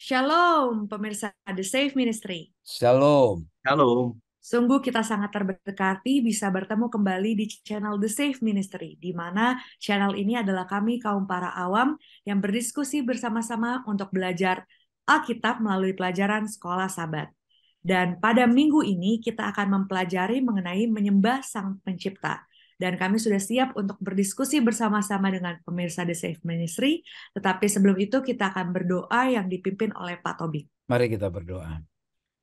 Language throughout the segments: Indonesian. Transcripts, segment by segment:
Shalom, pemirsa The Safe Ministry. Shalom. Halo, Sungguh kita sangat terberkati bisa bertemu kembali di channel The Safe Ministry, di mana channel ini adalah kami kaum para awam yang berdiskusi bersama-sama untuk belajar Alkitab melalui pelajaran Sekolah Sabat. Dan pada minggu ini kita akan mempelajari mengenai menyembah Sang Pencipta. Dan kami sudah siap untuk berdiskusi bersama-sama dengan pemirsa The Safe Ministry, tetapi sebelum itu kita akan berdoa yang dipimpin oleh Pak Tobing. Mari kita berdoa.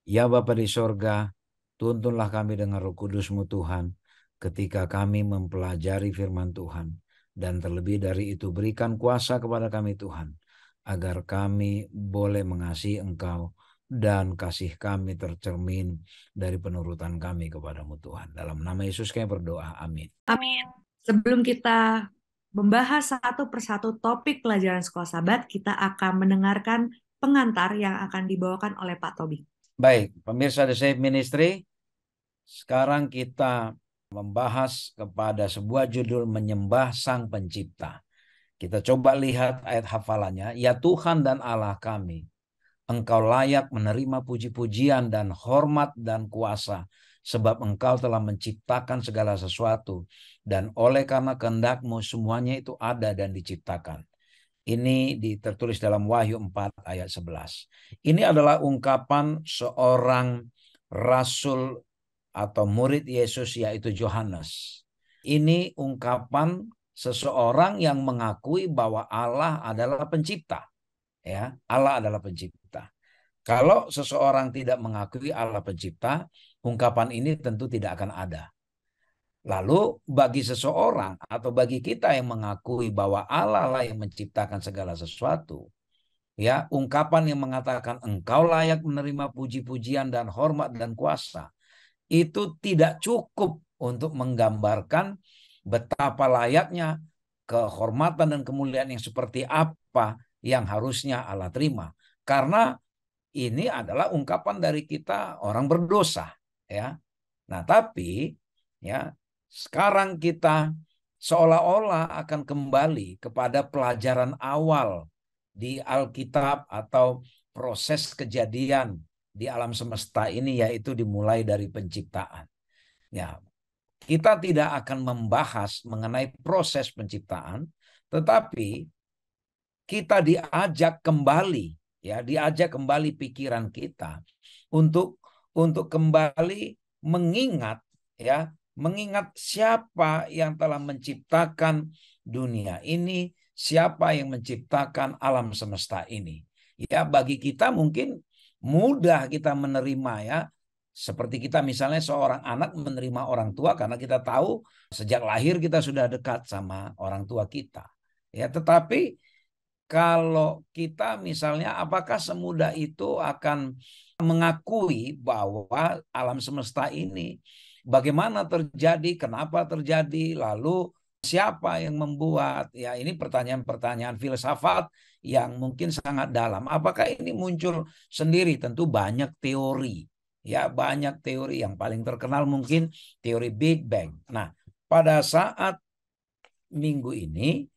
Ya Bapa di sorga, tuntunlah kami dengan Roh Kudus-Mu Tuhan, ketika kami mempelajari firman Tuhan. Dan terlebih dari itu berikan kuasa kepada kami Tuhan, agar kami boleh mengasihi Engkau dan kasih kami tercermin dari penurutan kami kepadamu Tuhan. Dalam nama Yesus kami berdoa, amin. Amin. Sebelum kita membahas satu persatu topik pelajaran Sekolah Sabat, kita akan mendengarkan pengantar yang akan dibawakan oleh Pak Tobing. Baik, pemirsa The Safe Ministry, sekarang kita membahas kepada sebuah judul menyembah Sang Pencipta. Kita coba lihat ayat hafalannya. Ya Tuhan dan Allah kami, Engkau layak menerima puji-pujian dan hormat dan kuasa, sebab Engkau telah menciptakan segala sesuatu, dan oleh karena kehendak-Mu semuanya itu ada dan diciptakan. Ini tertulis dalam Wahyu 4 ayat 11. Ini adalah ungkapan seorang rasul atau murid Yesus, yaitu Yohanes. Ini ungkapan seseorang yang mengakui bahwa Allah adalah pencipta. Ya, Allah adalah pencipta. Kalau seseorang tidak mengakui Allah pencipta, ungkapan ini tentu tidak akan ada. Lalu bagi seseorang atau bagi kita yang mengakui bahwa Allah lah yang menciptakan segala sesuatu, ya, ungkapan yang mengatakan Engkau layak menerima puji-pujian dan hormat dan kuasa, itu tidak cukup untuk menggambarkan betapa layaknya kehormatan dan kemuliaan yang seperti apa yang harusnya Allah terima. Karena ini adalah ungkapan dari kita orang berdosa, ya. Nah, tapi ya, sekarang kita seolah-olah akan kembali kepada pelajaran awal di Alkitab atau proses kejadian di alam semesta ini, yaitu dimulai dari penciptaan. Ya, kita tidak akan membahas mengenai proses penciptaan, tetapi kita diajak kembali, ya, diajak kembali pikiran kita untuk kembali mengingat, ya, mengingat siapa yang telah menciptakan dunia ini, siapa yang menciptakan alam semesta ini. Ya, bagi kita mungkin mudah kita menerima, ya. Seperti kita misalnya seorang anak menerima orang tua karena kita tahu sejak lahir kita sudah dekat sama orang tua kita. Ya, tetapi kalau kita misalnya apakah semudah itu akan mengakui bahwa alam semesta ini bagaimana terjadi, kenapa terjadi, lalu siapa yang membuat? Ya, ini pertanyaan-pertanyaan filsafat yang mungkin sangat dalam. Apakah ini muncul sendiri? Tentu banyak teori. Ya, banyak teori, yang paling terkenal mungkin teori Big Bang. Nah, pada saat minggu ini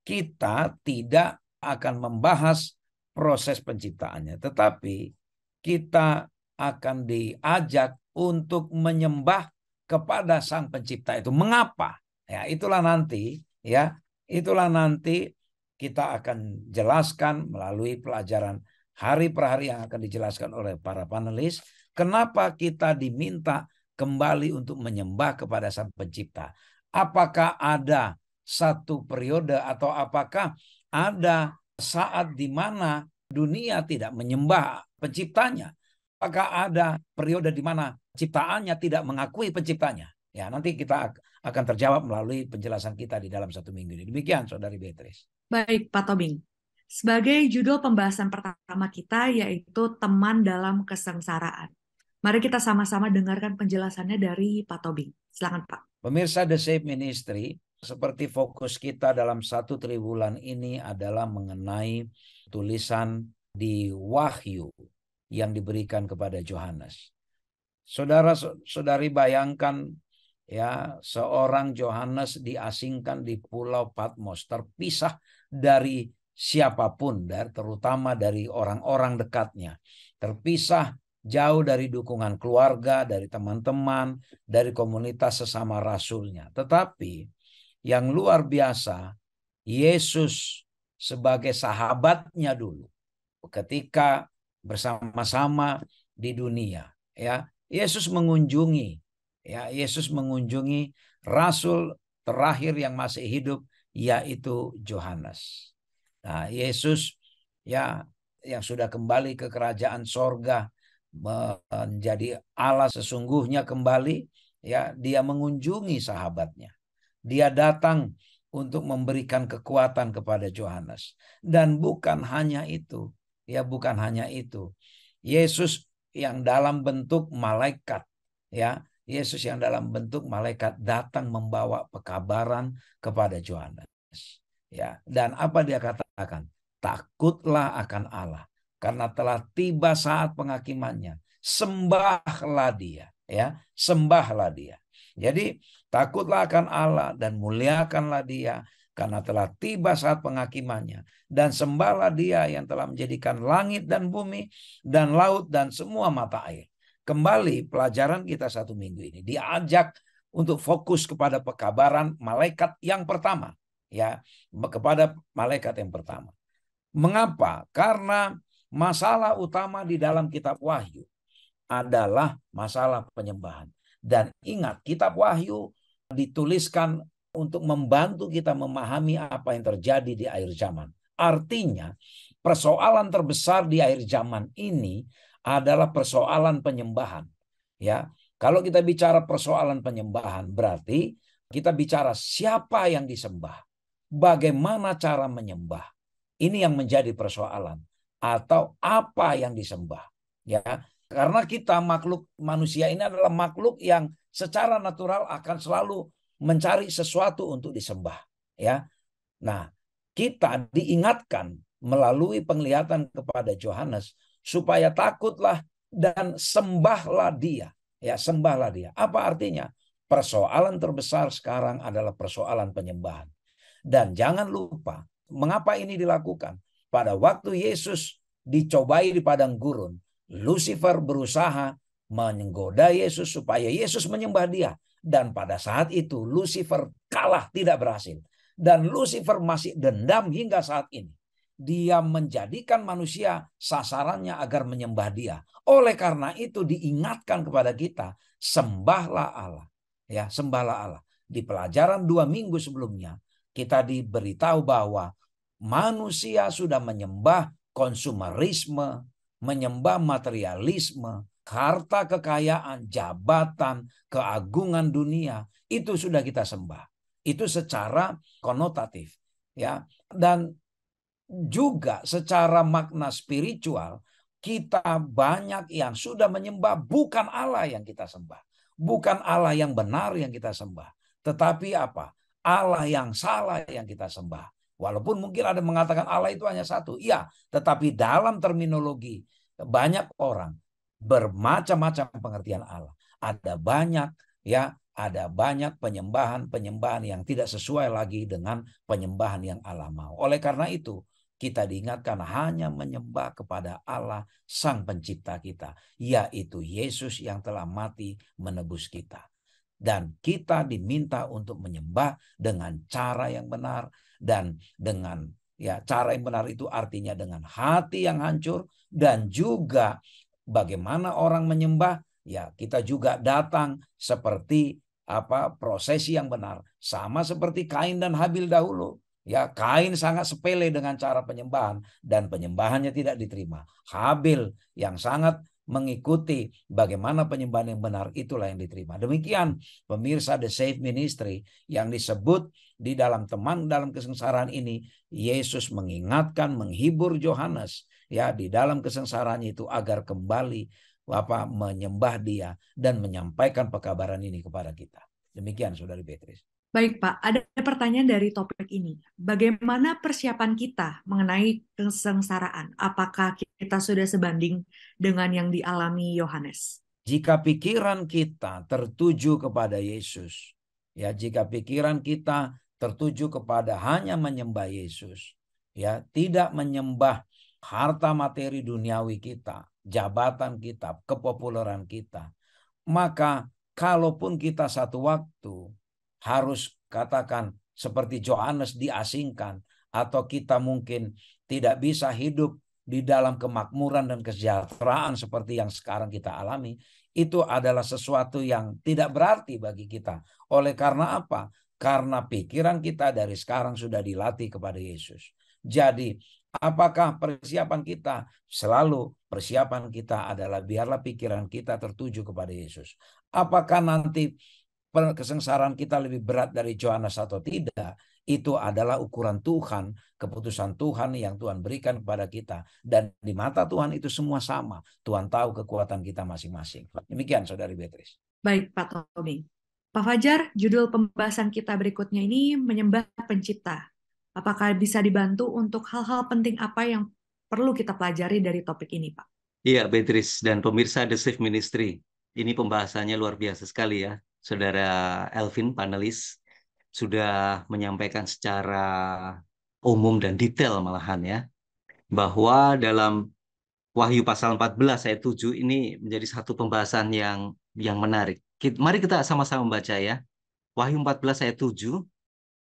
kita tidak akan membahas proses penciptaannya, tetapi kita akan diajak untuk menyembah kepada Sang Pencipta itu. Mengapa? Ya, itulah nanti, ya, itulah nanti kita akan jelaskan melalui pelajaran hari per hari yang akan dijelaskan oleh para panelis. Kenapa kita diminta kembali untuk menyembah kepada Sang Pencipta? Apakah ada satu periode atau apakah ada saat di mana dunia tidak menyembah penciptanya? Apakah ada periode di mana ciptaannya tidak mengakui penciptanya? Ya, nanti kita akan terjawab melalui penjelasan kita di dalam satu minggu ini. Demikian, Saudari Beatrice. Baik, Pak Tobing. Sebagai judul pembahasan pertama kita yaitu teman dalam kesengsaraan. Mari kita sama-sama dengarkan penjelasannya dari Pak Tobing. Silakan, Pak. Pemirsa The Safe Ministry, seperti fokus kita dalam 1 triwulan ini adalah mengenai tulisan di Wahyu yang diberikan kepada Yohanes. Saudara-saudari bayangkan, ya, seorang Yohanes diasingkan di Pulau Patmos, terpisah dari siapapun, terutama dari orang-orang dekatnya. Terpisah jauh dari dukungan keluarga, dari teman-teman, dari komunitas sesama rasulnya. Tetapi yang luar biasa, Yesus sebagai sahabatnya dulu, ketika bersama-sama di dunia, ya, Yesus mengunjungi rasul terakhir yang masih hidup, yaitu Yohanes. Nah, Yesus ya yang sudah kembali ke kerajaan sorga, menjadi Allah sesungguhnya kembali, ya, dia mengunjungi sahabatnya. Dia datang untuk memberikan kekuatan kepada Yohanes. Dan bukan hanya itu, ya, bukan hanya itu. Yesus yang dalam bentuk malaikat, ya, Yesus yang dalam bentuk malaikat datang membawa pekabaran kepada Yohanes. Ya, dan apa dia katakan? Takutlah akan Allah, karena telah tiba saat penghakimannya. Sembahlah dia, ya, sembahlah dia. Jadi takutlah akan Allah dan muliakanlah dia, karena telah tiba saat penghakimannya. Dan sembahlah dia yang telah menjadikan langit dan bumi dan laut dan semua mata air. Kembali pelajaran kita satu minggu ini diajak untuk fokus kepada pekabaran malaikat yang pertama, ya, kepada malaikat yang pertama. Mengapa? Karena masalah utama di dalam kitab Wahyu adalah masalah penyembahan. Dan ingat, kitab Wahyu dituliskan untuk membantu kita memahami apa yang terjadi di akhir zaman. Artinya, persoalan terbesar di akhir zaman ini adalah persoalan penyembahan. Ya, kalau kita bicara persoalan penyembahan, berarti kita bicara siapa yang disembah, bagaimana cara menyembah. Ini yang menjadi persoalan, atau apa yang disembah. Ya, karena kita makhluk manusia ini adalah makhluk yang secara natural akan selalu mencari sesuatu untuk disembah, ya. Nah, kita diingatkan melalui penglihatan kepada Yohanes supaya takutlah dan sembahlah dia, ya, sembahlah dia. Apa artinya? Persoalan terbesar sekarang adalah persoalan penyembahan. Dan jangan lupa, mengapa ini dilakukan? Pada waktu Yesus dicobai di padang gurun, Lucifer berusaha menggoda Yesus supaya Yesus menyembah dia. Dan pada saat itu Lucifer kalah, tidak berhasil. Dan Lucifer masih dendam hingga saat ini. Dia menjadikan manusia sasarannya agar menyembah dia. Oleh karena itu diingatkan kepada kita, sembahlah Allah. Ya, sembahlah Allah. Di pelajaran 2 minggu sebelumnya, kita diberitahu bahwa manusia sudah menyembah konsumerisme, menyembah materialisme, harta kekayaan, jabatan, keagungan dunia, itu sudah kita sembah. Itu secara konotatif, ya. Dan juga secara makna spiritual, kita banyak yang sudah menyembah bukan Allah yang kita sembah. Bukan Allah yang benar yang kita sembah. Tetapi apa? Allah yang salah yang kita sembah. Walaupun mungkin ada mengatakan Allah itu hanya satu. Iya, tetapi dalam terminologi banyak orang bermacam-macam pengertian Allah. Ada banyak, ya, ada banyak penyembahan yang tidak sesuai lagi dengan penyembahan yang Allah mau. Oleh karena itu, kita diingatkan hanya menyembah kepada Allah Sang Pencipta kita, yaitu Yesus yang telah mati menebus kita. Dan kita diminta untuk menyembah dengan cara yang benar, dan dengan, ya, cara yang benar itu artinya dengan hati yang hancur. Dan juga bagaimana orang menyembah, ya, kita juga datang seperti prosesi yang benar, sama seperti Kain dan Habil dahulu. Ya, Kain sangat sepele dengan cara penyembahan dan penyembahannya tidak diterima. Habil yang sangat mengikuti bagaimana penyembahan yang benar, itulah yang diterima. Demikian pemirsa The Safe Ministry yang disebut di dalam teman dalam kesengsaraan ini, Yesus mengingatkan, menghibur Yohanes, ya, di dalam kesengsaraannya itu agar kembali menyembah dia dan menyampaikan pekabaran ini kepada kita. Demikian Saudari Beatrice. Baik Pak, ada pertanyaan dari topik ini. Bagaimana persiapan kita mengenai kesengsaraan? Apakah kita sudah sebanding dengan yang dialami Yohanes? Jika pikiran kita tertuju kepada Yesus, ya, jika pikiran kita tertuju kepada hanya menyembah Yesus, ya, tidak menyembah harta materi duniawi kita, jabatan kita, kepopuleran kita, maka kalaupun kita satu waktu harus katakan seperti Yohanes diasingkan, atau kita mungkin tidak bisa hidup di dalam kemakmuran dan kesejahteraan seperti yang sekarang kita alami, itu adalah sesuatu yang tidak berarti bagi kita. Oleh karena apa? Karena pikiran kita dari sekarang sudah dilatih kepada Yesus. Jadi, apakah persiapan kita? Selalu persiapan kita adalah biarlah pikiran kita tertuju kepada Yesus. Apakah nanti kesengsaraan kita lebih berat dari Yohanes atau tidak? Itu adalah ukuran Tuhan, keputusan Tuhan yang Tuhan berikan kepada kita. Dan di mata Tuhan itu semua sama. Tuhan tahu kekuatan kita masing-masing. Demikian, Saudari Beatrice. Baik, Pak Tommy. Pak Fajar, judul pembahasan kita berikutnya ini menyembah pencipta. Apakah bisa dibantu untuk hal-hal penting apa yang perlu kita pelajari dari topik ini, Pak? Iya, Beatrice dan pemirsa The Safe Ministry. Ini pembahasannya luar biasa sekali ya. Saudara Elvin, panelis, sudah menyampaikan secara umum dan detail malahan ya, bahwa dalam Wahyu pasal 14 ayat 7 ini menjadi satu pembahasan yang menarik. Mari kita sama-sama membaca ya. Wahyu 14 ayat 7.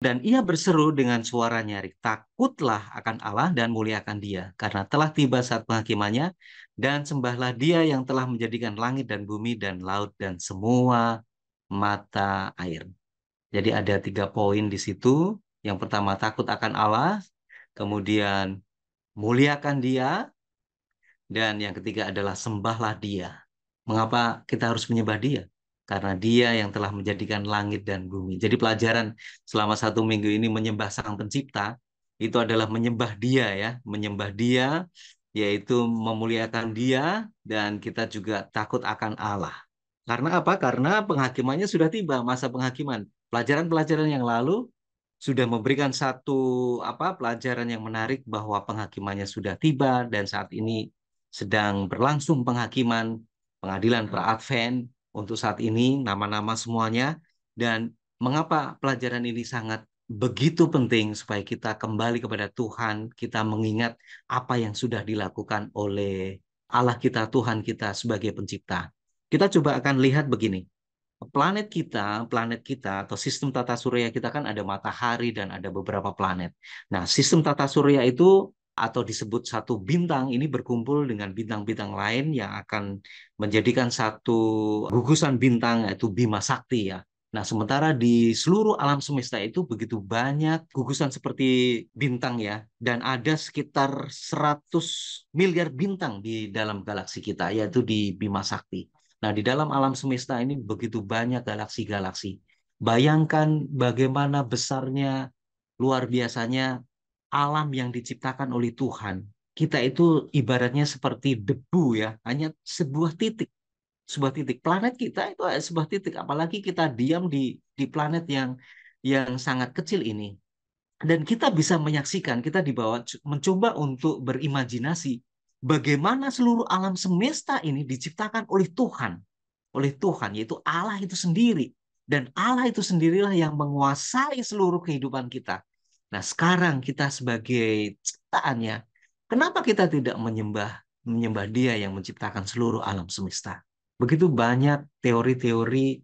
Dan ia berseru dengan suara nyaring, takutlah akan Allah dan muliakan Dia, karena telah tiba saat penghakimannya, dan sembahlah Dia yang telah menjadikan langit dan bumi dan laut dan semua mata air. Jadi ada 3 poin di situ. Yang pertama, takut akan Allah, kemudian muliakan Dia, dan yang ketiga adalah sembahlah Dia. Mengapa kita harus menyembah Dia? Karena Dia yang telah menjadikan langit dan bumi. Jadi pelajaran selama 1 minggu ini menyembah Sang Pencipta, itu adalah menyembah Dia ya. Menyembah Dia, yaitu memuliakan Dia, dan kita juga takut akan Allah. Karena apa? Karena penghakimannya sudah tiba, masa penghakiman. Pelajaran-pelajaran yang lalu sudah memberikan satu pelajaran yang menarik bahwa penghakimannya sudah tiba, dan saat ini sedang berlangsung penghakiman, pengadilan pra-advent untuk saat ini, nama-nama semuanya. Dan mengapa pelajaran ini sangat begitu penting supaya kita kembali kepada Tuhan, kita mengingat apa yang sudah dilakukan oleh Allah kita, Tuhan kita sebagai pencipta. Kita coba akan lihat begini. Planet kita atau sistem tata surya kita kan ada matahari dan ada beberapa planet. Nah, sistem tata surya itu atau disebut satu bintang ini berkumpul dengan bintang-bintang lain yang akan menjadikan satu gugusan bintang, yaitu Bima Sakti ya. Nah, sementara di seluruh alam semesta itu begitu banyak gugusan seperti bintang ya, dan ada sekitar 100 miliar bintang di dalam galaksi kita, yaitu di Bima Sakti. Nah, di dalam alam semesta ini begitu banyak galaksi-galaksi. Bayangkan bagaimana besarnya, luar biasanya alam yang diciptakan oleh Tuhan. Kita itu ibaratnya seperti debu ya, hanya sebuah titik. Sebuah titik. Planet kita itu sebuah titik, apalagi kita diam di planet yang sangat kecil ini. Dan kita bisa menyaksikan, kita dibawa mencoba untuk berimajinasi bagaimana seluruh alam semesta ini diciptakan oleh Tuhan, yaitu Allah itu sendiri. Dan Allah itu sendirilah yang menguasai seluruh kehidupan kita. Nah, sekarang kita sebagai ciptaannya, kenapa kita tidak menyembah Dia yang menciptakan seluruh alam semesta? Begitu banyak teori-teori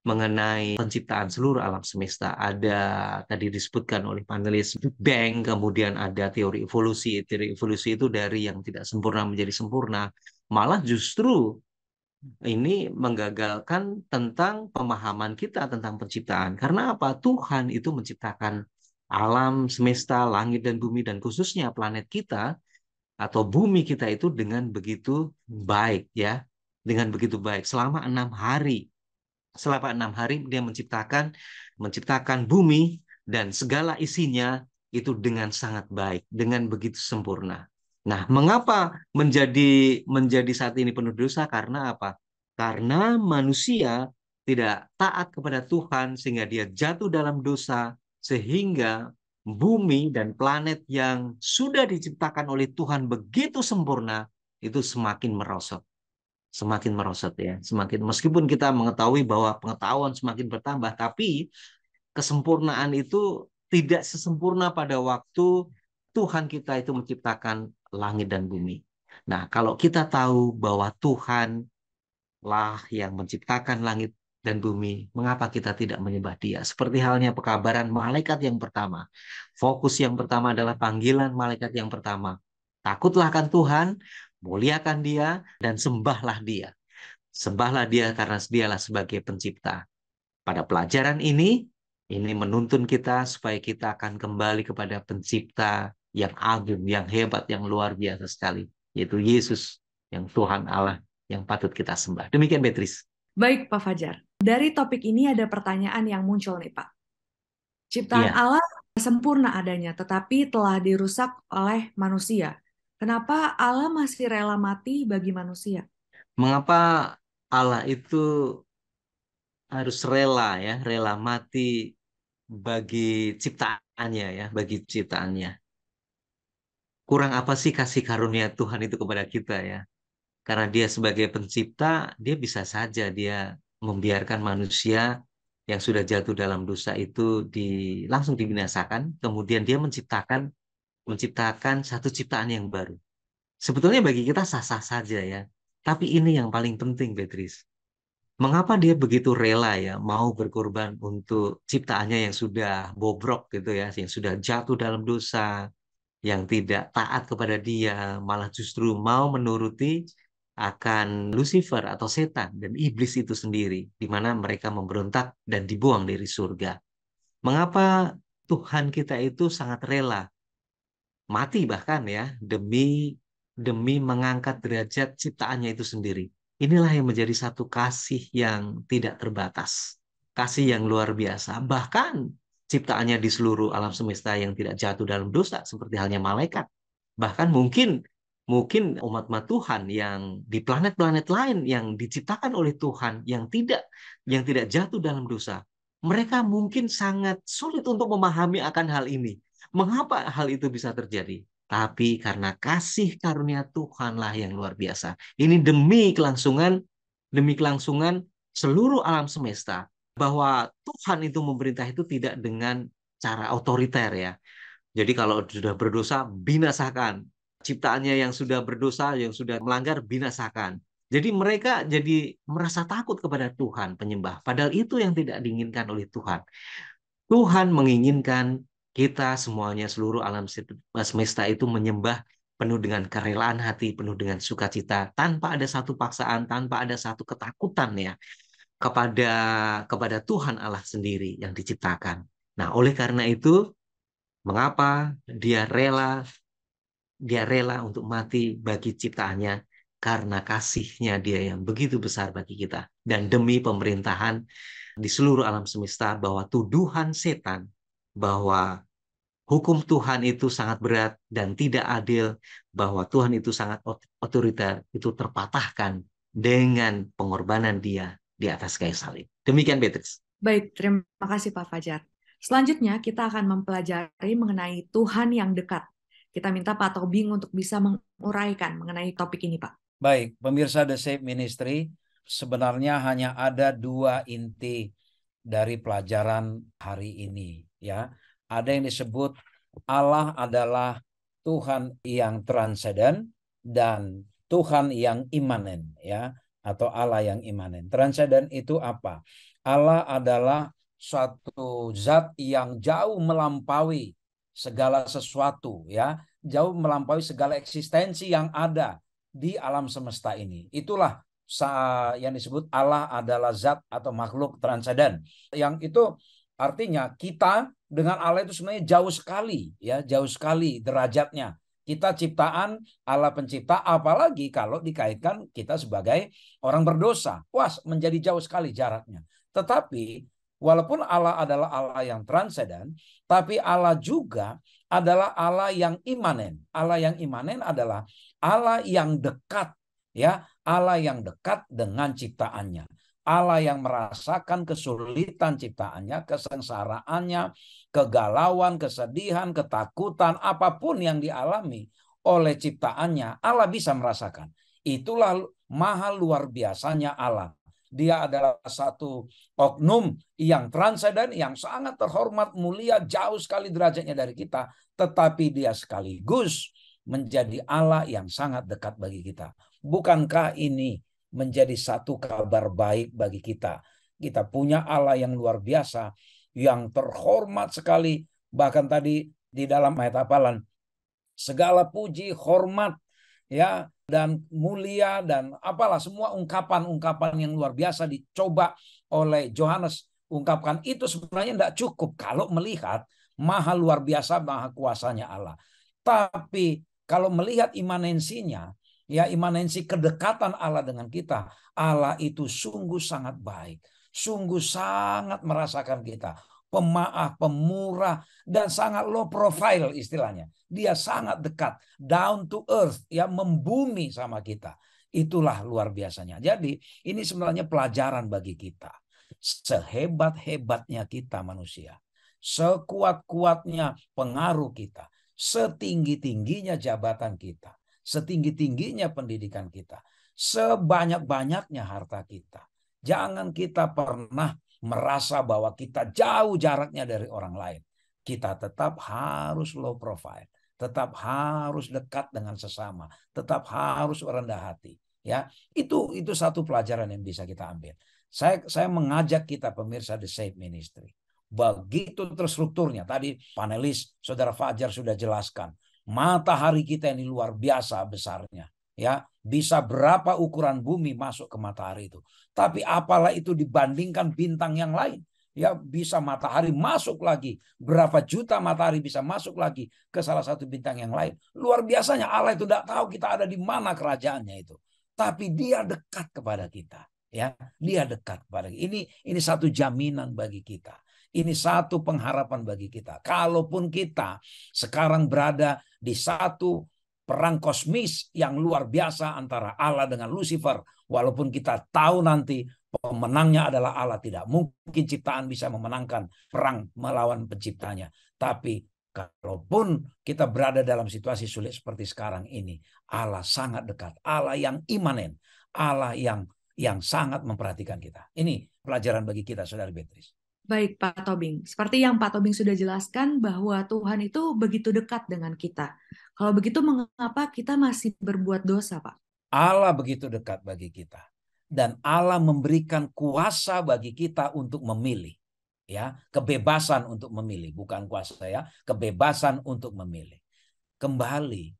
mengenai penciptaan seluruh alam semesta. Ada tadi disebutkan oleh panelis Big Bang, kemudian ada teori evolusi. Teori evolusi itu dari yang tidak sempurna menjadi sempurna. Malah justru ini menggagalkan tentang pemahaman kita tentang penciptaan. Karena apa? Tuhan itu menciptakan alam semesta, langit dan bumi, dan khususnya planet kita atau bumi kita itu dengan begitu baik ya. Dengan begitu baik selama 6 hari. Selama 6 hari dia menciptakan bumi dan segala isinya itu dengan sangat baik, dengan begitu sempurna. Nah, mengapa menjadi saat ini penuh dosa? Karena apa? Karena manusia tidak taat kepada Tuhan sehingga dia jatuh dalam dosa, sehingga bumi dan planet yang sudah diciptakan oleh Tuhan begitu sempurna itu semakin merosot. Semakin merosot ya, meskipun kita mengetahui bahwa pengetahuan semakin bertambah, tapi kesempurnaan itu tidak sesempurna pada waktu Tuhan kita itu menciptakan langit dan bumi. Nah, kalau kita tahu bahwa Tuhan lah yang menciptakan langit dan bumi, mengapa kita tidak menyembah Dia? Seperti halnya pekabaran malaikat yang pertama. Fokus yang pertama adalah panggilan malaikat yang pertama. Takutlah akan Tuhan, muliakan Dia, dan sembahlah Dia. Sembahlah Dia karena Dialah sebagai pencipta. Pada pelajaran ini menuntun kita supaya kita akan kembali kepada pencipta yang agung, yang hebat, yang luar biasa sekali, yaitu Yesus, yang Tuhan Allah yang patut kita sembah. Demikian, Beatrice. Baik, Pak Fajar. Dari topik ini ada pertanyaan yang muncul nih, Pak. Ciptaan Iya. Allah sempurna adanya, tetapi telah dirusak oleh manusia. Kenapa Allah masih rela mati bagi manusia? Mengapa Allah itu harus rela mati bagi ciptaannya ya, bagi ciptaannya. Kurang apa sih kasih karunia Tuhan itu kepada kita ya? Karena Dia sebagai pencipta, Dia bisa saja Dia membiarkan manusia yang sudah jatuh dalam dosa itu langsung dibinasakan, kemudian Dia menciptakan satu ciptaan yang baru. Sebetulnya bagi kita sah-sah saja ya. Tapi ini yang paling penting, Beatrice. Mengapa Dia begitu rela ya mau berkorban untuk ciptaannya yang sudah bobrok gitu ya, yang sudah jatuh dalam dosa, yang tidak taat kepada Dia, malah justru mau menuruti akan Lucifer atau setan dan iblis itu sendiri, di mana mereka memberontak dan dibuang dari surga. Mengapa Tuhan kita itu sangat rela mati bahkan ya demi mengangkat derajat ciptaannya itu sendiri. Inilah yang menjadi satu kasih yang tidak terbatas, kasih yang luar biasa. Bahkan ciptaannya di seluruh alam semesta yang tidak jatuh dalam dosa seperti halnya malaikat. Bahkan mungkin umat-umat Tuhan yang di planet-planet lain yang diciptakan oleh Tuhan yang tidak jatuh dalam dosa. Mereka mungkin sangat sulit untuk memahami akan hal ini. Mengapa hal itu bisa terjadi? Tapi karena kasih karunia Tuhanlah yang luar biasa. Ini demi kelangsungan seluruh alam semesta. Bahwa Tuhan itu memerintah itu tidak dengan cara otoriter ya. Jadi kalau sudah berdosa, binasakan. Ciptaannya yang sudah berdosa, yang sudah melanggar, binasakan. Jadi mereka jadi merasa takut kepada Tuhan, penyembah. Padahal itu yang tidak diinginkan oleh Tuhan. Tuhan menginginkan kita semuanya, seluruh alam semesta itu menyembah penuh dengan kerelaan hati, penuh dengan sukacita, tanpa ada satu paksaan, tanpa ada satu ketakutan ya kepada Tuhan Allah sendiri yang diciptakan. Nah, oleh karena itu, mengapa dia rela untuk mati bagi ciptaannya? Karena kasihnya Dia yang begitu besar bagi kita. Dan demi pemerintahan di seluruh alam semesta, bahwa tuduhan setan bahwa hukum Tuhan itu sangat berat dan tidak adil, bahwa Tuhan itu sangat otoriter, itu terpatahkan dengan pengorbanan Dia di atas kayu salib. Demikian, Beatrice. Baik, terima kasih Pak Fajar. Selanjutnya kita akan mempelajari mengenai Tuhan yang dekat. Kita minta Pak Tobing untuk bisa menguraikan mengenai topik ini, Pak. Baik, pemirsa The Safe Ministry, sebenarnya hanya ada dua inti dari pelajaran hari ini, ya. Ada yang disebut Allah adalah Tuhan yang transenden dan Tuhan yang imanen, ya, atau Allah yang imanen. Transenden itu apa? Allah adalah suatu zat yang jauh melampaui segala sesuatu, ya, jauh melampaui segala eksistensi yang ada di alam semesta ini. Itulah yang disebut Allah adalah zat atau makhluk transenden. Yang itu artinya kita dengan Allah itu sebenarnya jauh sekali, ya, jauh sekali derajatnya. Kita ciptaan Allah pencipta, apalagi kalau dikaitkan kita sebagai orang berdosa. Wah, menjadi jauh sekali jaraknya. Tetapi walaupun Allah adalah Allah yang transenden, tapi Allah juga adalah Allah yang imanen. Allah yang imanen adalah Allah yang dekat, ya, Allah yang dekat dengan ciptaannya. Allah yang merasakan kesulitan ciptaannya, kesengsaraannya, kegalauan, kesedihan, ketakutan, apapun yang dialami oleh ciptaannya, Allah bisa merasakan. Itulah maha luar biasanya Allah. Dia adalah satu oknum yang transenden, yang sangat terhormat, mulia, jauh sekali derajatnya dari kita. Tetapi dia sekaligus menjadi Allah yang sangat dekat bagi kita. Bukankah ini menjadi satu kabar baik bagi kita? Kita punya Allah yang luar biasa, yang terhormat sekali. Bahkan tadi di dalam ayat hafalan, segala puji, hormat, ya, dan mulia dan apalah semua ungkapan-ungkapan yang luar biasa dicoba oleh Yohanes ungkapkan itu sebenarnya tidak cukup kalau melihat maha luar biasa, maha kuasanya Allah. Tapi kalau melihat imanensinya, ya, imanensi kedekatan Allah dengan kita, Allah itu sungguh sangat baik, sungguh sangat merasakan kita, pemaaf, pemurah, dan sangat low profile istilahnya. Dia sangat dekat, down to earth, ya, membumi sama kita. Itulah luar biasanya. Jadi ini sebenarnya pelajaran bagi kita. Sehebat-hebatnya kita manusia, sekuat-kuatnya pengaruh kita, setinggi-tingginya jabatan kita, setinggi-tingginya pendidikan kita, sebanyak-banyaknya harta kita, jangan kita pernah merasa bahwa kita jauh jaraknya dari orang lain. Kita tetap harus low profile, tetap harus dekat dengan sesama, tetap harus rendah hati. Ya, itu satu pelajaran yang bisa kita ambil. Saya mengajak kita pemirsa The Safe Ministry. Begitu terstrukturnya. Tadi panelis Saudara Fajar sudah jelaskan. Matahari kita ini luar biasa besarnya. Ya, bisa berapa ukuran bumi masuk ke matahari itu. Tapi apalah itu dibandingkan bintang yang lain. Ya, bisa matahari masuk lagi. Berapa juta matahari bisa masuk lagi ke salah satu bintang yang lain. Luar biasanya Allah itu tidak tahu kita ada di mana kerajaannya itu. Tapi dia dekat kepada kita. Ya, dia dekat kepada kita. Ini satu jaminan bagi kita. Ini satu pengharapan bagi kita. Kalaupun kita sekarang berada di satu perang kosmis yang luar biasa antara Allah dengan Lucifer. Walaupun kita tahu nanti pemenangnya adalah Allah. Tidak mungkin ciptaan bisa memenangkan perang melawan penciptanya. Tapi kalaupun kita berada dalam situasi sulit seperti sekarang ini, Allah sangat dekat. Allah yang imanen. Allah yang sangat memperhatikan kita. Ini pelajaran bagi kita, Saudara Beatrice. Baik, Pak Tobing. Seperti yang Pak Tobing sudah jelaskan bahwa Tuhan itu begitu dekat dengan kita. Kalau begitu, mengapa kita masih berbuat dosa, Pak? Allah begitu dekat bagi kita. Dan Allah memberikan kuasa bagi kita untuk memilih. Ya, kebebasan untuk memilih. Bukan kuasa, ya, kebebasan untuk memilih. Kembali,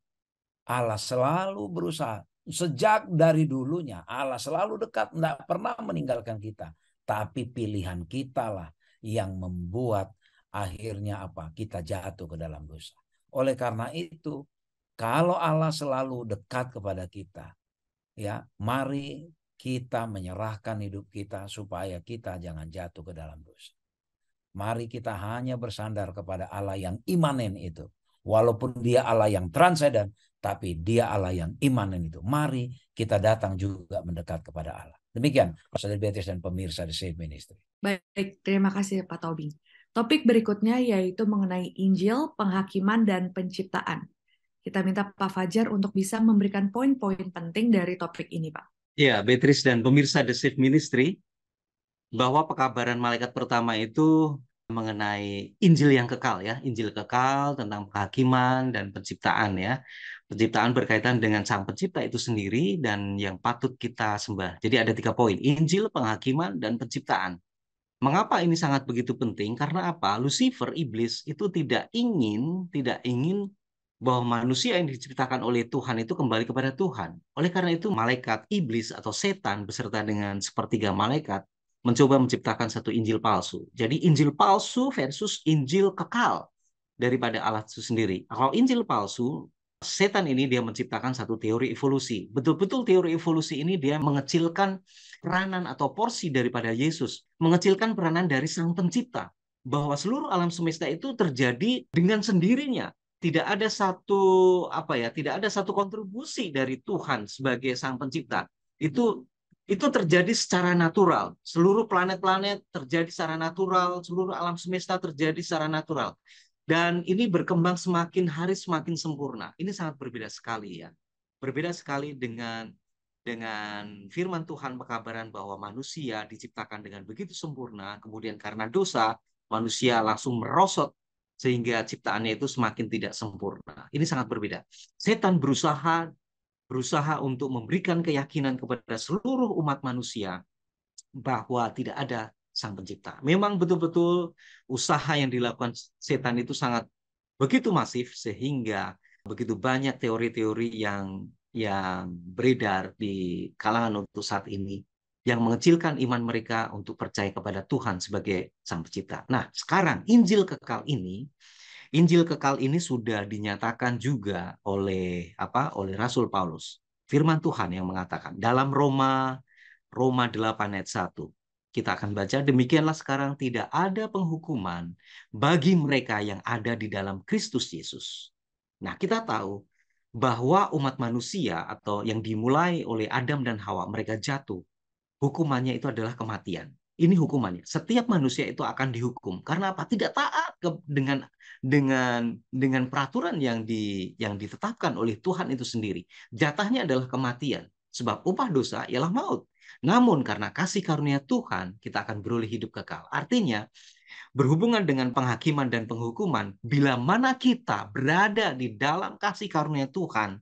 Allah selalu berusaha. Sejak dari dulunya, Allah selalu dekat. Tidak pernah meninggalkan kita. Tapi pilihan kita lah yang membuat akhirnya apa? Kita jatuh ke dalam dosa. Oleh karena itu, kalau Allah selalu dekat kepada kita, ya, mari kita menyerahkan hidup kita supaya kita jangan jatuh ke dalam dosa. Mari kita hanya bersandar kepada Allah yang imanen itu. Walaupun dia Allah yang transenden, tapi dia Allah yang imanen itu. Mari kita datang juga mendekat kepada Allah. Demikian, Saudara Beatrice dan pemirsa The Safe Ministry. Baik, terima kasih Pak Tobing. Topik berikutnya yaitu mengenai Injil, penghakiman, dan penciptaan. Kita minta Pak Fajar untuk bisa memberikan poin-poin penting dari topik ini, Pak. Ya, Beatrice dan pemirsa The Safe Ministry, bahwa pekabaran malaikat pertama itu mengenai Injil yang kekal, ya, Injil kekal tentang penghakiman dan penciptaan, ya. Penciptaan berkaitan dengan Sang Pencipta itu sendiri dan yang patut kita sembah. Jadi ada 3 poin, Injil, penghakiman, dan penciptaan. Mengapa ini sangat begitu penting? Karena apa? Lucifer, iblis itu tidak ingin bahwa manusia yang diciptakan oleh Tuhan itu kembali kepada Tuhan. Oleh karena itu, malaikat iblis atau setan beserta dengan sepertiga malaikat mencoba menciptakan satu Injil palsu. Jadi Injil palsu versus Injil kekal daripada Allah itu sendiri. Kalau Injil palsu, setan ini dia menciptakan satu teori evolusi. Betul-betul teori evolusi ini dia mengecilkan peranan atau porsi daripada Yesus. Mengecilkan peranan dari Sang Pencipta. Bahwa seluruh alam semesta itu terjadi dengan sendirinya. Tidak ada satu kontribusi dari Tuhan sebagai Sang Pencipta. Itu terjadi secara natural. Seluruh planet-planet terjadi secara natural, seluruh alam semesta terjadi secara natural. Dan ini berkembang semakin hari semakin sempurna. Ini sangat berbeda sekali, ya. Berbeda sekali dengan dengan firman Tuhan pekabaran bahwa manusia diciptakan dengan begitu sempurna, kemudian karena dosa, manusia langsung merosot sehingga ciptaannya itu semakin tidak sempurna. Ini sangat berbeda. Setan berusaha untuk memberikan keyakinan kepada seluruh umat manusia bahwa tidak ada Sang Pencipta. Memang betul-betul usaha yang dilakukan setan itu sangat begitu masif sehingga begitu banyak teori-teori yang beredar di kalangan untuk saat ini yang mengecilkan iman mereka untuk percaya kepada Tuhan sebagai Sang Pencipta. Nah, sekarang Injil kekal ini sudah dinyatakan juga oleh Rasul Paulus. Firman Tuhan yang mengatakan dalam Roma 8 ayat 1. Kita akan baca, demikianlah sekarang tidak ada penghukuman bagi mereka yang ada di dalam Kristus Yesus. Nah, kita tahu bahwa umat manusia atau yang dimulai oleh Adam dan Hawa, mereka jatuh. Hukumannya itu adalah kematian. Ini hukumannya. Setiap manusia itu akan dihukum. Karena apa? Tidak taat dengan peraturan yang ditetapkan oleh Tuhan itu sendiri. Jatahnya adalah kematian. Sebab upah dosa ialah maut. Namun karena kasih karunia Tuhan, kita akan beroleh hidup kekal. Artinya, berhubungan dengan penghakiman dan penghukuman, bila mana kita berada di dalam kasih karunia Tuhan,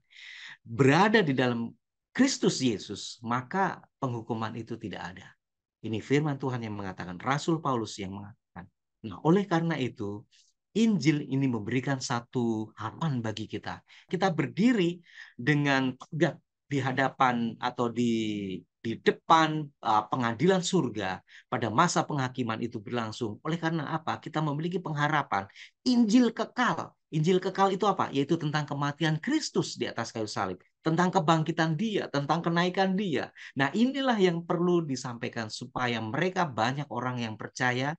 berada di dalam Kristus Yesus, maka penghukuman itu tidak ada. Ini firman Tuhan yang mengatakan, Rasul Paulus yang mengatakan. Nah, oleh karena itu, Injil ini memberikan satu harapan bagi kita. Kita berdiri dengan tegak di hadapan atau di depan pengadilan surga pada masa penghakiman itu berlangsung. Oleh karena apa? Kita memiliki pengharapan Injil kekal. Injil kekal itu apa? Yaitu tentang kematian Kristus di atas kayu salib, tentang kebangkitan Dia, tentang kenaikan Dia. Nah, inilah yang perlu disampaikan supaya mereka banyak orang yang percaya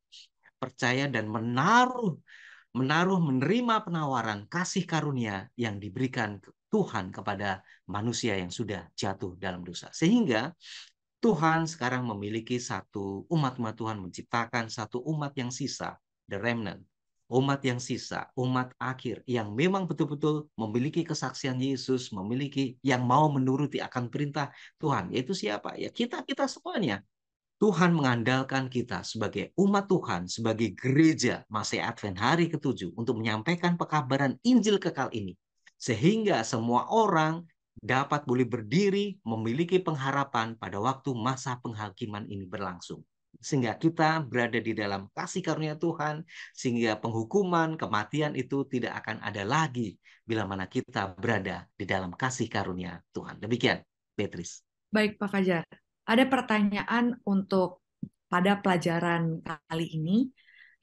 dan menerima penawaran kasih karunia yang diberikan Tuhan kepada manusia yang sudah jatuh dalam dosa. Sehingga Tuhan sekarang memiliki satu umat Tuhan, menciptakan satu umat yang sisa, the remnant. Umat yang sisa, umat akhir yang memang betul-betul memiliki kesaksian Yesus, memiliki yang mau menuruti akan perintah Tuhan. Yaitu siapa? Ya kita semuanya. Tuhan mengandalkan kita sebagai umat Tuhan, sebagai gereja Masih Advent hari ke-7 untuk menyampaikan pekabaran Injil kekal ini. Sehingga semua orang dapat boleh berdiri memiliki pengharapan pada waktu masa penghakiman ini berlangsung. Sehingga kita berada di dalam kasih karunia Tuhan, sehingga penghukuman, kematian itu tidak akan ada lagi bila mana kita berada di dalam kasih karunia Tuhan. Demikian, Beatrice. Baik, Pak Fajar. Ada pertanyaan untuk pada pelajaran kali ini,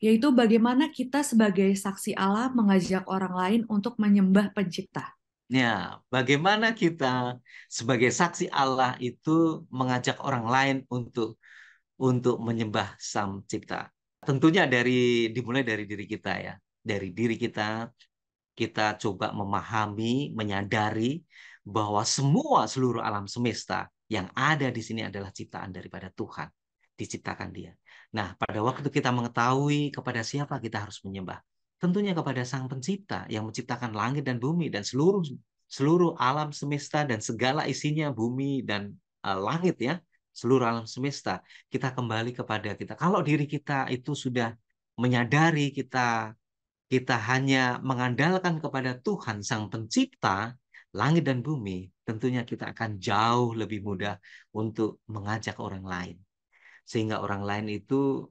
yaitu bagaimana kita sebagai saksi Allah mengajak orang lain untuk menyembah Pencipta. Ya, bagaimana kita sebagai saksi Allah itu mengajak orang lain untuk menyembah Sang Cipta. Tentunya dimulai dari diri kita ya. Dari diri kita coba memahami, menyadari bahwa seluruh alam semesta yang ada di sini adalah ciptaan daripada Tuhan. Diciptakan Dia. Nah, pada waktu kita mengetahui kepada siapa kita harus menyembah, tentunya kepada Sang Pencipta yang menciptakan langit dan bumi dan seluruh alam semesta dan segala isinya, bumi dan langit ya, seluruh alam semesta. Kita kembali kepada kita. Kalau diri kita itu sudah menyadari kita hanya mengandalkan kepada Tuhan Sang Pencipta langit dan bumi, tentunya kita akan jauh lebih mudah untuk mengajak orang lain. Sehingga orang lain itu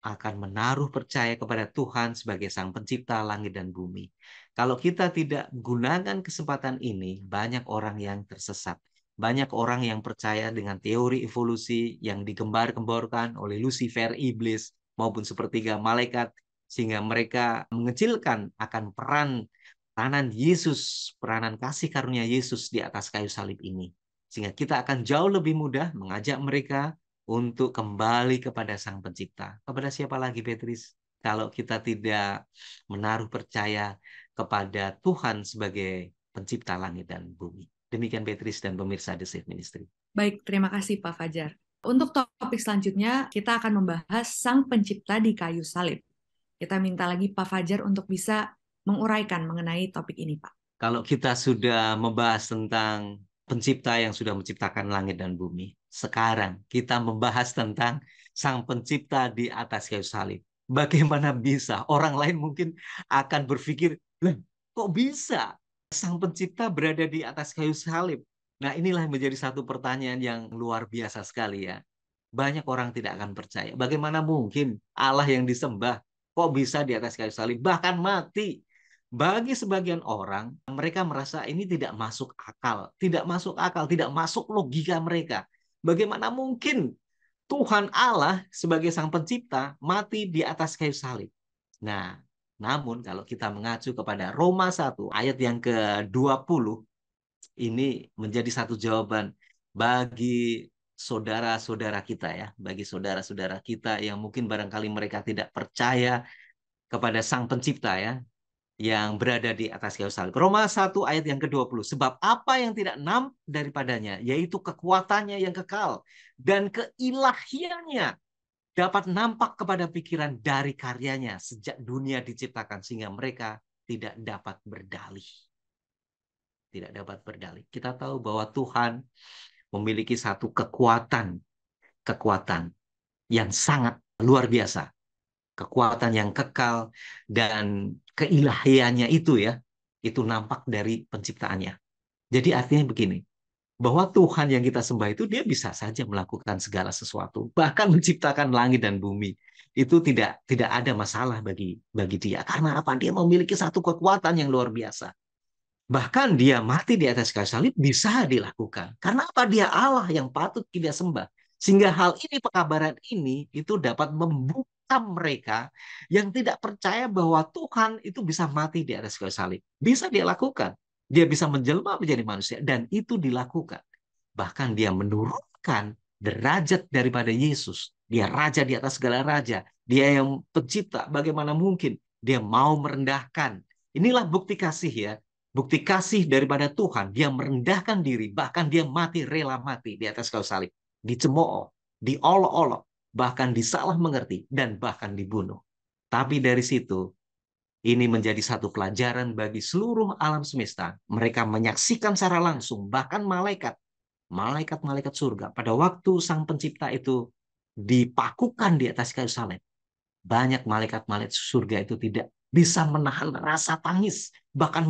akan menaruh percaya kepada Tuhan sebagai Sang Pencipta langit dan bumi. Kalau kita tidak gunakan kesempatan ini, banyak orang yang tersesat. Banyak orang yang percaya dengan teori evolusi yang digembar-gemborkan oleh Lucifer, iblis, maupun sepertiga malaikat, sehingga mereka mengecilkan akan peranan Yesus, peranan kasih karunia Yesus di atas kayu salib ini. Sehingga kita akan jauh lebih mudah mengajak mereka untuk kembali kepada Sang Pencipta. Kepada siapa lagi, Beatrice? Kalau kita tidak menaruh percaya kepada Tuhan sebagai pencipta langit dan bumi. Demikian Beatrice dan pemirsa The Safe Ministry. Baik, terima kasih Pak Fajar. Untuk topik selanjutnya, kita akan membahas Sang Pencipta di kayu salib. Kita minta lagi Pak Fajar untuk bisa menguraikan mengenai topik ini, Pak. Kalau kita sudah membahas tentang pencipta yang sudah menciptakan langit dan bumi. Sekarang kita membahas tentang sang pencipta di atas kayu salib. Bagaimana bisa? Orang lain mungkin akan berpikir, "Lah, kok bisa sang pencipta berada di atas kayu salib?" Nah, inilah yang menjadi satu pertanyaan yang luar biasa sekali ya. Banyak orang tidak akan percaya. Bagaimana mungkin Allah yang disembah kok bisa di atas kayu salib, bahkan mati? Bagi sebagian orang, mereka merasa ini tidak masuk akal, tidak masuk logika mereka. Bagaimana mungkin Tuhan Allah sebagai sang pencipta mati di atas kayu salib? Nah, namun kalau kita mengacu kepada Roma 1 ayat yang ke-20, ini menjadi satu jawaban bagi saudara-saudara kita ya, bagi saudara-saudara kita yang mungkin barangkali mereka tidak percaya kepada Sang Pencipta ya, yang berada di atas kayu salib. Roma 1 ayat yang ke-20. Sebab apa yang tidak nampak daripadanya, yaitu kekuatannya yang kekal dan keilahiannya dapat nampak kepada pikiran dari karyanya sejak dunia diciptakan, sehingga mereka tidak dapat berdalih. Tidak dapat berdalih. Kita tahu bahwa Tuhan memiliki satu kekuatan yang sangat luar biasa, kekuatan yang kekal, dan keilahiannya itu ya, itu nampak dari penciptaannya. Jadi artinya begini, bahwa Tuhan yang kita sembah itu dia bisa saja melakukan segala sesuatu, bahkan menciptakan langit dan bumi. Itu tidak ada masalah bagi dia. Karena apa? Dia memiliki satu kekuatan yang luar biasa. Bahkan dia mati di atas kayu salib bisa dilakukan. Karena apa? Dia Allah yang patut kita sembah. Sehingga hal ini, pekabaran ini, itu dapat membuka mereka yang tidak percaya bahwa Tuhan itu bisa mati di atas kayu salib. Bisa dia lakukan. Dia bisa menjelma menjadi manusia. Dan itu dilakukan. Bahkan dia menurunkan derajat daripada Yesus. Dia raja di atas segala raja. Dia yang pencipta. Bagaimana mungkin dia mau merendahkan? Inilah bukti kasih ya. Bukti kasih daripada Tuhan. Dia merendahkan diri. Bahkan dia mati, rela mati di atas kayu salib. Dicemooh, diolok-olok, bahkan disalah mengerti, dan bahkan dibunuh. Tapi dari situ, ini menjadi satu pelajaran bagi seluruh alam semesta. Mereka menyaksikan secara langsung, bahkan malaikat-malaikat surga. Pada waktu sang pencipta itu dipakukan di atas kayu salib, banyak malaikat-malaikat surga itu tidak bisa menahan rasa tangis, bahkan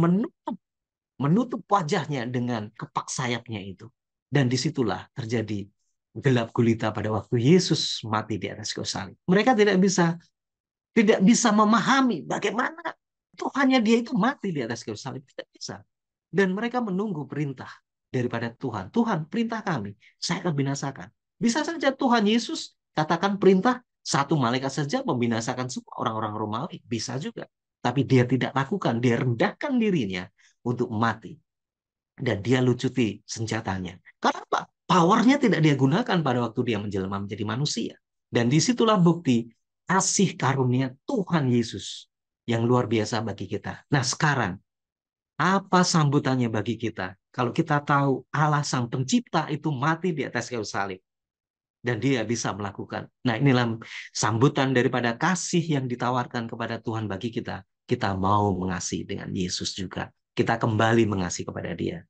menutup wajahnya dengan kepak sayapnya itu. Dan disitulah terjadi gelap gulita pada waktu Yesus mati di atas kayu salib. Mereka tidak bisa memahami bagaimana Tuhannya dia itu mati di atas kayu salib. Tidak bisa. Dan mereka menunggu perintah daripada Tuhan. Tuhan, perintah kami, saya akan binasakan. Bisa saja Tuhan Yesus katakan perintah, satu malaikat saja membinasakan semua orang-orang Romawi. Bisa juga. Tapi dia tidak lakukan. Dia rendahkan dirinya untuk mati. Dan dia lucuti senjatanya. Karena apa? Powernya tidak dia gunakan pada waktu dia menjelma menjadi manusia. Dan disitulah bukti kasih karunia Tuhan Yesus yang luar biasa bagi kita. Nah sekarang, apa sambutannya bagi kita? Kalau kita tahu Allah Sang Pencipta itu mati di atas kayu salib. Dan dia bisa melakukan. Nah inilah sambutan daripada kasih yang ditawarkan kepada Tuhan bagi kita. Kita mau mengasihi dengan Yesus juga. Kita kembali mengasihi kepada dia.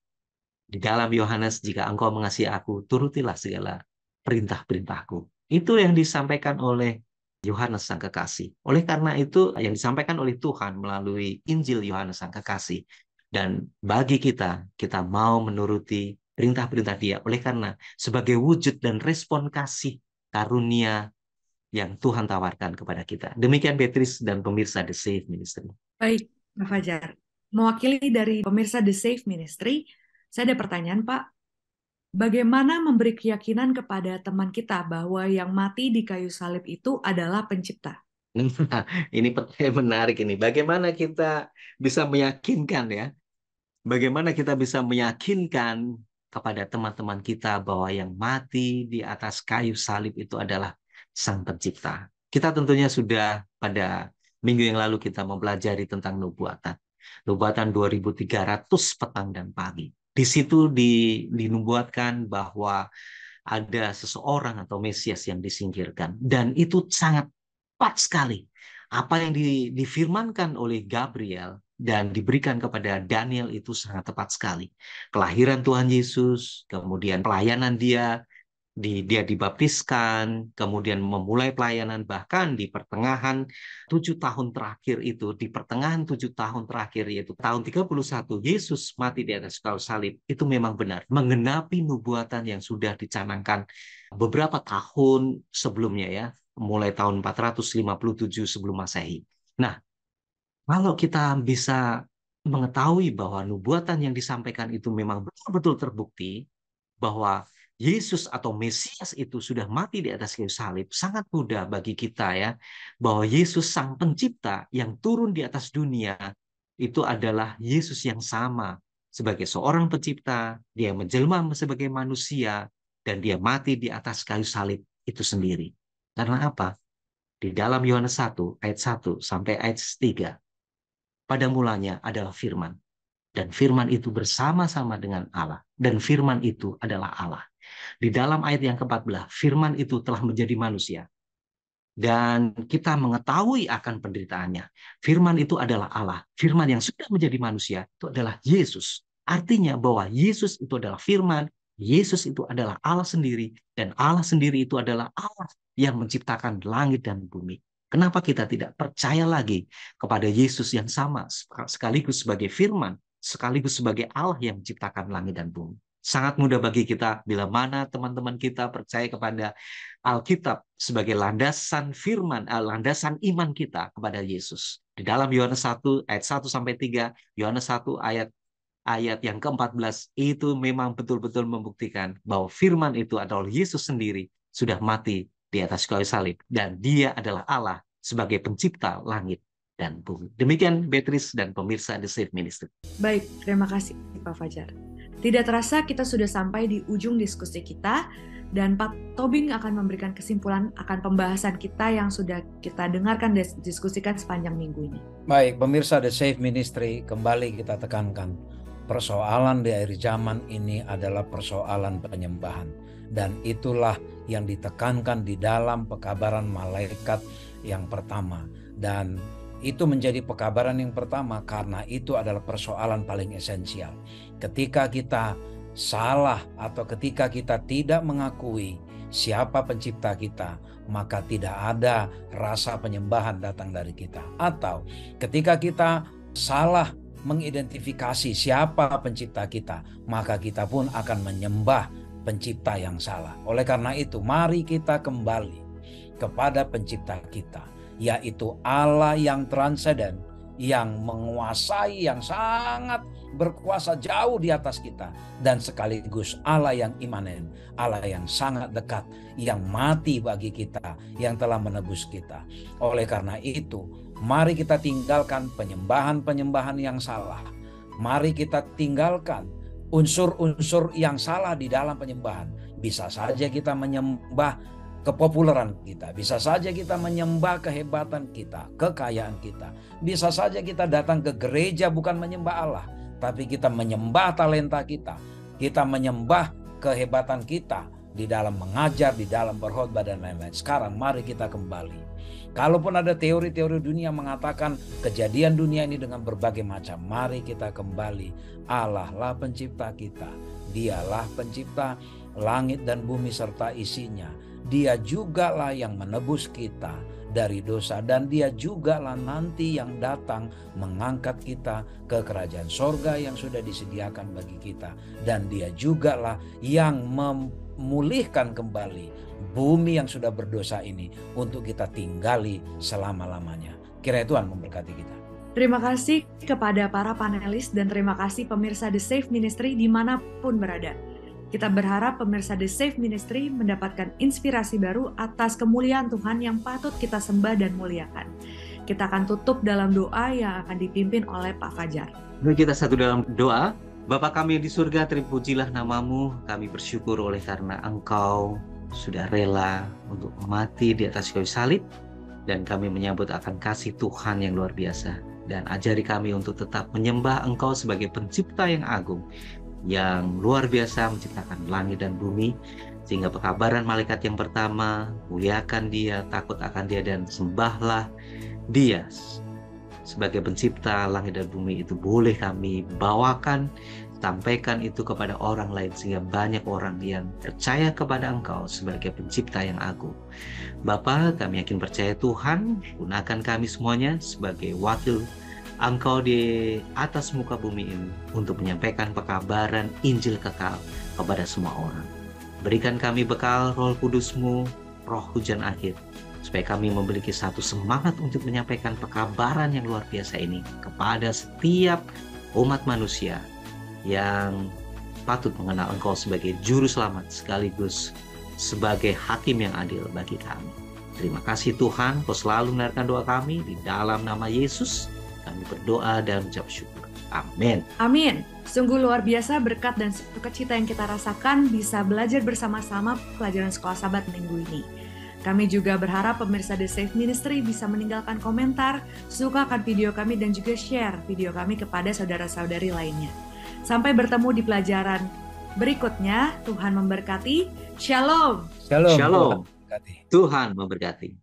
Di dalam Yohanes, jika engkau mengasihi aku, turutilah segala perintah-perintahku. Itu yang disampaikan oleh Yohanes Sang Kekasih. Oleh karena itu, yang disampaikan oleh Tuhan melalui Injil Yohanes Sang Kekasih. Dan bagi kita, kita mau menuruti perintah-perintah dia. Oleh karena sebagai wujud dan respon kasih karunia yang Tuhan tawarkan kepada kita. Demikian Beatrice dan pemirsa The Safe Ministry. Baik, Pak Fajar. Mewakili dari pemirsa The Safe Ministry, saya ada pertanyaan, Pak. Bagaimana memberi keyakinan kepada teman kita bahwa yang mati di kayu salib itu adalah pencipta? Nah, ini pertanyaan menarik ini. Bagaimana kita bisa meyakinkan ya? Bagaimana kita bisa meyakinkan kepada teman-teman kita bahwa yang mati di atas kayu salib itu adalah Sang Pencipta? Kita tentunya sudah pada minggu yang lalu kita mempelajari tentang nubuatan. Nubuatan 2300 petang dan pagi. Di situ dinubuatkan bahwa ada seseorang atau Mesias yang disingkirkan. Dan itu sangat tepat sekali. Apa yang difirmankan oleh Gabriel dan diberikan kepada Daniel itu sangat tepat sekali. Kelahiran Tuhan Yesus, kemudian pelayanan dia dibaptiskan, kemudian memulai pelayanan, bahkan di pertengahan 7 tahun terakhir itu, di pertengahan 7 tahun terakhir, yaitu tahun 31, Yesus mati di atas kayu salib. Itu memang benar, menggenapi nubuatan yang sudah dicanangkan beberapa tahun sebelumnya ya, mulai tahun 457 sebelum Masehi. Nah, kalau kita bisa mengetahui bahwa nubuatan yang disampaikan itu memang betul-betul terbukti, bahwa Yesus atau Mesias itu sudah mati di atas kayu salib, sangat mudah bagi kita ya, bahwa Yesus Sang Pencipta yang turun di atas dunia, itu adalah Yesus yang sama sebagai seorang pencipta, dia menjelma sebagai manusia, dan dia mati di atas kayu salib itu sendiri. Karena apa? Di dalam Yohanes 1, ayat 1 sampai ayat 3, pada mulanya adalah firman, dan firman itu bersama-sama dengan Allah, dan firman itu adalah Allah. Di dalam ayat yang ke-14, firman itu telah menjadi manusia, dan kita mengetahui akan penderitaannya. Firman itu adalah Allah. Firman yang sudah menjadi manusia itu adalah Yesus. Artinya bahwa Yesus itu adalah firman, Yesus itu adalah Allah sendiri, dan Allah sendiri itu adalah Allah yang menciptakan langit dan bumi. Kenapa kita tidak percaya lagi kepada Yesus yang sama, sekaligus sebagai firman, sekaligus sebagai Allah yang menciptakan langit dan bumi? Sangat mudah bagi kita bila mana teman-teman kita percaya kepada Alkitab sebagai landasan firman, landasan iman kita kepada Yesus. Di dalam Yohanes 1 ayat 1 sampai 3, Yohanes 1 ayat yang ke-14 itu memang betul-betul membuktikan bahwa firman itu adalah Yesus sendiri sudah mati di atas kayu salib, dan dia adalah Allah sebagai pencipta langit dan bumi. Demikian Beatrice dan pemirsa The Safe Ministry. Baik, terima kasih Pak Fajar. Tidak terasa kita sudah sampai di ujung diskusi kita, dan Pak Tobing akan memberikan kesimpulan akan pembahasan kita yang sudah kita dengarkan dan diskusikan sepanjang minggu ini. Baik, pemirsa The Safe Ministry, kembali kita tekankan, persoalan di akhir zaman ini adalah persoalan penyembahan. Dan itulah yang ditekankan di dalam pekabaran malaikat yang pertama. Dan itu menjadi pekabaran yang pertama karena itu adalah persoalan paling esensial. Ketika kita salah atau ketika kita tidak mengakui siapa pencipta kita, maka tidak ada rasa penyembahan datang dari kita. Atau ketika kita salah mengidentifikasi siapa pencipta kita, maka kita pun akan menyembah pencipta yang salah. Oleh karena itu, mari kita kembali kepada pencipta kita, yaitu Allah yang transenden, yang menguasai, yang sangat berkuasa jauh di atas kita, dan sekaligus Allah yang imanen, Allah yang sangat dekat, yang mati bagi kita, yang telah menebus kita. Oleh karena itu, mari kita tinggalkan penyembahan-penyembahan yang salah. Mari kita tinggalkan unsur-unsur yang salah di dalam penyembahan. Bisa saja kita menyembah kepopuleran kita, bisa saja kita menyembah kehebatan kita, kekayaan kita. Bisa saja kita datang ke gereja bukan menyembah Allah, tapi kita menyembah talenta kita. Kita menyembah kehebatan kita di dalam mengajar, di dalam berkhotbah dan lain-lain. Sekarang mari kita kembali. Kalaupun ada teori-teori dunia mengatakan kejadian dunia ini dengan berbagai macam, mari kita kembali. Allah lah pencipta kita. Dialah pencipta langit dan bumi serta isinya. Dia jugalah yang menebus kita dari dosa, dan dia jugalah nanti yang datang mengangkat kita ke kerajaan sorga yang sudah disediakan bagi kita. Dan dia jugalah yang memulihkan kembali bumi yang sudah berdosa ini untuk kita tinggali selama-lamanya. Kiranya Tuhan memberkati kita. Terima kasih kepada para panelis dan terima kasih pemirsa The Safe Ministry dimanapun berada. Kita berharap pemirsa The Safe Ministry mendapatkan inspirasi baru atas kemuliaan Tuhan yang patut kita sembah dan muliakan. Kita akan tutup dalam doa yang akan dipimpin oleh Pak Fajar. Mari kita satu dalam doa. Bapa kami yang di surga, terpujilah namamu. Kami bersyukur oleh karena Engkau sudah rela untuk mati di atas kayu salib, dan kami menyambut akan kasih Tuhan yang luar biasa. Dan ajari kami untuk tetap menyembah Engkau sebagai pencipta yang agung, yang luar biasa menciptakan langit dan bumi, sehingga pekabaran malaikat yang pertama, muliakan dia, takut akan dia, dan sembahlah dia sebagai pencipta langit dan bumi itu boleh kami bawakan, sampaikan itu kepada orang lain sehingga banyak orang yang percaya kepada Engkau sebagai pencipta yang agung. Bapa, kami yakin percaya Tuhan, gunakan kami semuanya sebagai wakil Engkau di atas muka bumi ini untuk menyampaikan pekabaran Injil kekal kepada semua orang. Berikan kami bekal Roh Kudus-Mu, Roh hujan akhir, supaya kami memiliki satu semangat untuk menyampaikan pekabaran yang luar biasa ini kepada setiap umat manusia yang patut mengenal Engkau sebagai Juru Selamat sekaligus sebagai Hakim yang adil bagi kami. Terima kasih Tuhan, Kau selalu mendengarkan doa kami. Di dalam nama Yesus kami berdoa dan mengucap syukur. Amin. Amin. Sungguh luar biasa berkat dan sukacita yang kita rasakan bisa belajar bersama-sama pelajaran Sekolah Sabat minggu ini. Kami juga berharap pemirsa The Safe Ministry bisa meninggalkan komentar, sukakan video kami, dan juga share video kami kepada saudara-saudari lainnya. Sampai bertemu di pelajaran berikutnya. Tuhan memberkati. Shalom. Shalom. Shalom. Tuhan memberkati. Tuhan memberkati.